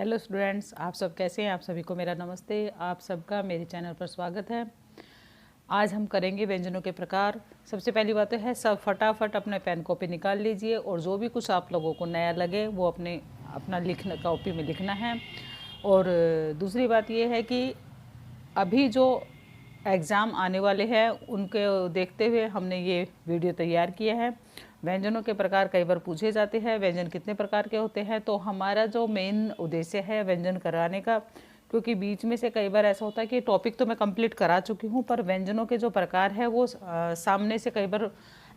Hello students, आप सब कैसे हैं। आप सभी को मेरा नमस्ते। आप सबका मेरे चैनल पर स्वागत है। आज हम करेंगे व्यंजनों के प्रकार। सबसे पहली बात है सब फटाफट अपने पेन कॉपी निकाल लीजिए और जो भी कुछ आप लोगों को नया लगे वो अपना लिखना कॉपी में लिखना है। और दूसरी बात ये है कि अभी जो एग्ज़ाम आने वाले हैं उनके देखते हुए हमने ये वीडियो तैयार किया है। व्यंजनों के प्रकार कई बार पूछे जाते हैं, व्यंजन कितने प्रकार के होते हैं, तो हमारा जो मेन उद्देश्य है व्यंजन कराने का, क्योंकि बीच में से कई बार ऐसा होता है कि टॉपिक तो मैं कंप्लीट करा चुकी हूँ पर व्यंजनों के जो प्रकार है वो सामने से कई बार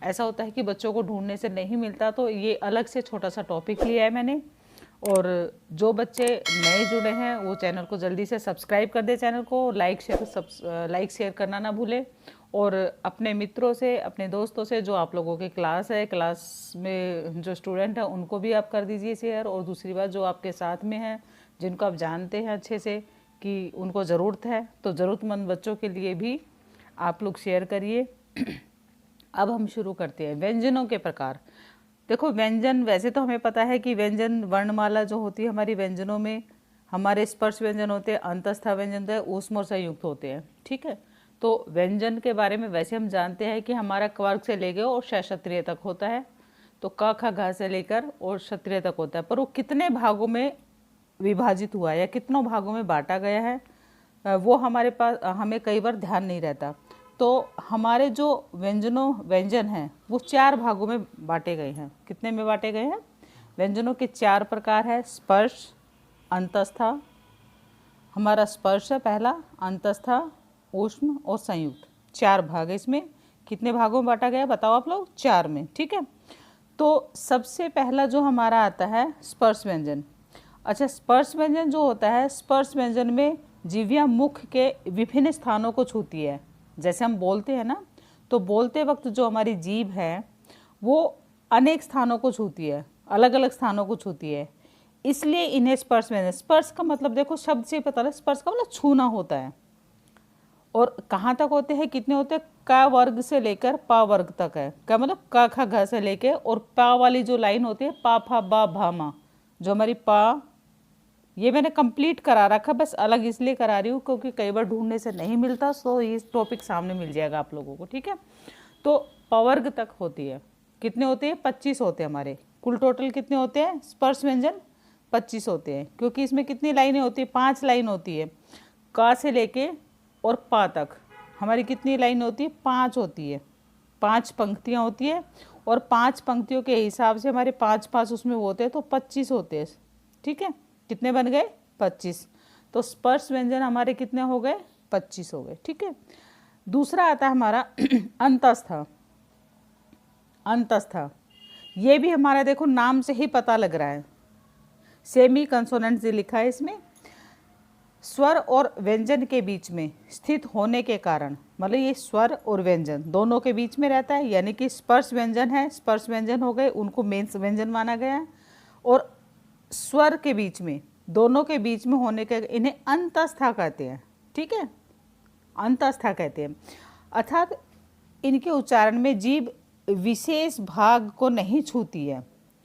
ऐसा होता है कि बच्चों को ढूंढने से नहीं मिलता, तो ये अलग से छोटा सा टॉपिक लिया है मैंने। और जो बच्चे नए जुड़े हैं वो चैनल को जल्दी से सब्सक्राइब कर दे, चैनल को लाइक शेयर करना ना भूले। और अपने मित्रों से, अपने दोस्तों से, जो आप लोगों की क्लास है, क्लास में जो स्टूडेंट है उनको भी आप कर दीजिए शेयर। और दूसरी बात, जो आपके साथ में हैं जिनको आप जानते हैं अच्छे से कि उनको ज़रूरत है, तो ज़रूरतमंद बच्चों के लिए भी आप लोग शेयर करिए। अब हम शुरू करते हैं व्यंजनों के प्रकार। देखो, व्यंजन वैसे तो हमें पता है कि व्यंजन वर्णमाला जो होती है हमारी व्यंजनों में, हमारे स्पर्श व्यंजन होते हैं, अंतस्था व्यंजन होते हैं, ऊष्म और संयुक्त होते हैं। ठीक है, तो व्यंजन के बारे में वैसे हम जानते हैं कि हमारा वर्ग से लेकर और क्षत्रिय तक होता है। तो क ख घ से लेकर और क्षत्रिय तक होता है, पर वो कितने भागों में विभाजित हुआ है या कितनों भागों में बांटा गया है वो हमारे पास हमें कई बार ध्यान नहीं रहता। तो हमारे जो व्यंजन हैं वो 4 भागों में बांटे गए हैं। कितने में बांटे गए हैं? व्यंजनों के 4 प्रकार है। स्पर्श, अंतस्था, हमारा स्पर्श है पहला, अंतस्था, ऊष्म और संयुक्त। 4 भाग है इसमें। कितने भागों में बांटा गया बताओ आप लोग? 4 में। ठीक है, तो सबसे पहला जो हमारा आता है स्पर्श व्यंजन। अच्छा, स्पर्श व्यंजन जो होता है, स्पर्श व्यंजन में जिह्वा मुख के विभिन्न स्थानों को छूती है। जैसे हम बोलते हैं ना, तो बोलते वक्त जो हमारी जीभ है वो अनेक स्थानों को छूती है, अलग अलग स्थानों को छूती है, इसलिए इन्हें स्पर्श व्यंजन। स्पर्श का मतलब देखो शब्द से पता है, स्पर्श का मतलब छूना होता है। और कहाँ तक होते हैं? कितने होते हैं? क वर्ग से लेकर पा वर्ग तक है। क्या मतलब? क ख घ से लेके और पा वाली जो लाइन होती है, पा फा बा भा मा, जो हमारी पा, ये मैंने कंप्लीट करा रखा, बस अलग इसलिए करा रही हूँ क्योंकि कई बार ढूंढने से नहीं मिलता, तो ये टॉपिक सामने मिल जाएगा आप लोगों को। ठीक है, तो पवर्ग तक होती है। कितने होते हैं? 25 होते हैं हमारे। कुल टोटल कितने होते हैं स्पर्श व्यंजन? 25 होते हैं, क्योंकि इसमें कितनी लाइनें होती है? 5 लाइन होती है। का से लेके और पा तक हमारी कितनी लाइन होती है? 5 होती है। 5 पंक्तियाँ होती है और 5 पंक्तियों के हिसाब से हमारे 5-5 उसमें होते हैं, तो 25 होते हैं। ठीक है, कितने बन गए? 25। तो स्पर्श व्यंजन हमारे कितने हो गए? 25 हो गए। ठीक है, दूसरा आता है हमारा अंतस्था। अंतस्था ये भी हमारा, देखो नाम से ही पता लग रहा है, सेमी कंसोनेंट से लिखा है इसमें। स्वर और व्यंजन के बीच में स्थित होने के कारण, मतलब ये स्वर और व्यंजन दोनों के बीच में रहता है, यानी कि स्पर्श व्यंजन है, स्पर्श व्यंजन हो गए, उनको मेन व्यंजन माना गया है। और स्वर के बीच में, दोनों के बीच में होने के, इन्हें अंतस्था कहते हैं। ठीक है, अंतस्था कहते हैं। अर्थात इनके उच्चारण में जीभ विशेष भाग को नहीं छूती है।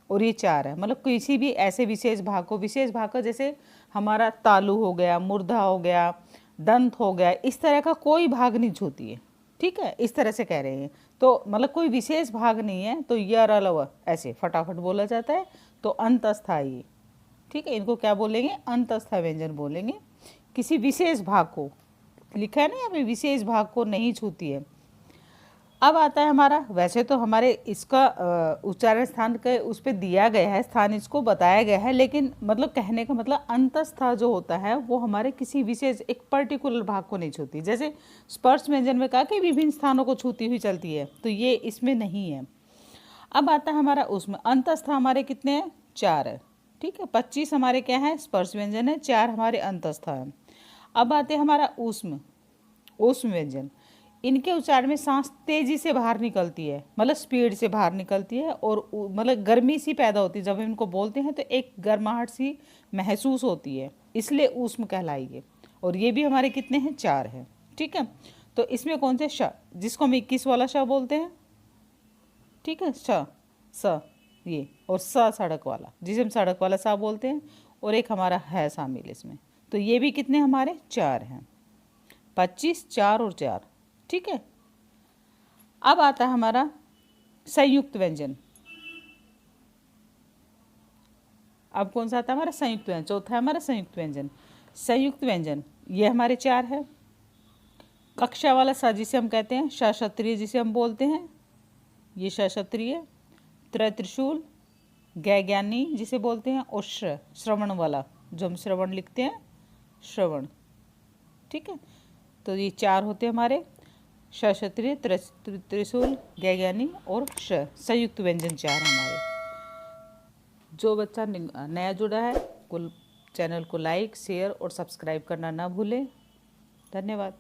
और ये 4 है, मतलब किसी भी ऐसे विशेष भाग को, जैसे हमारा तालु हो गया, मूर्धा हो गया, दंत हो गया, इस तरह का कोई भाग नहीं छूती है। ठीक है, इस तरह से कह रहे हैं, तो मतलब कोई विशेष भाग नहीं है, तो यर अलव ऐसे फटाफट बोला जाता है, तो अंतस्था ये। ठीक है, इनको क्या बोलेंगे? अंतस्था व्यंजन बोलेंगे। किसी विशेष भाग को, लिखा है ना यहाँ पे, विशेष भाग को नहीं छूती है। अब आता है हमारा, वैसे तो हमारे इसका उच्चारण स्थान के उस पर दिया गया है, स्थान इसको बताया गया है, लेकिन मतलब कहने का मतलब अंतस्था जो होता है वो हमारे किसी विशेष एक पर्टिकुलर भाग को नहीं छूती। जैसे स्पर्श व्यंजन में कहा कि विभिन्न स्थानों को छूती हुई चलती है, तो ये इसमें नहीं है। अब आता है हमारा उसमें अंतस्था, हमारे कितने हैं? 4 है। ठीक है, 25 हमारे क्या है? स्पर्श व्यंजन है, 4 हमारे अंतस्था है। अब आते हैं हमारा ऊष्म। ऊष्म व्यंजन, इनके उच्चारण में सांस तेजी से बाहर निकलती है, मतलब स्पीड से बाहर निकलती है, और मतलब गर्मी सी पैदा होती है। जब हम इनको बोलते हैं तो एक गर्माहट सी महसूस होती है, इसलिए ऊष्म कहलाइए। और ये भी हमारे कितने हैं? 4 हैं। ठीक है, तो इसमें कौन से श, जिसको हम 21 वाला श बोलते हैं, ठीक है, श स ये, और स सड़क वाला, जिसे हम सड़क वाला सा बोलते हैं, और एक हमारा है शामिल इसमें। तो ये भी कितने हमारे 4 हैं, 25, 4 और 4। ठीक है। अब आता है हमारा संयुक्त व्यंजन। अब कौन सा आता है हमारा संयुक्त व्यंजन, चौथा है हमारा संयुक्त व्यंजन। संयुक्त व्यंजन ये हमारे 4 है। कक्षा वाला सा जिसे हम कहते हैं, सशस्त्रीय जिसे हम बोलते हैं, ये सशस्त्रीय, त्रिशूल, ज्ञानी जिसे बोलते हैं, और श्रवण वाला जो हम श्रवण लिखते हैं, श्रवण। ठीक है। तो ये 4 होते हैं हमारे, सशस्त्रीय, त्रिशूल, ज्ञानी और संयुक्त व्यंजन 4 हमारे। जो बच्चा नया जुड़ा है कुल चैनल को लाइक, शेयर और सब्सक्राइब करना ना भूलें। धन्यवाद।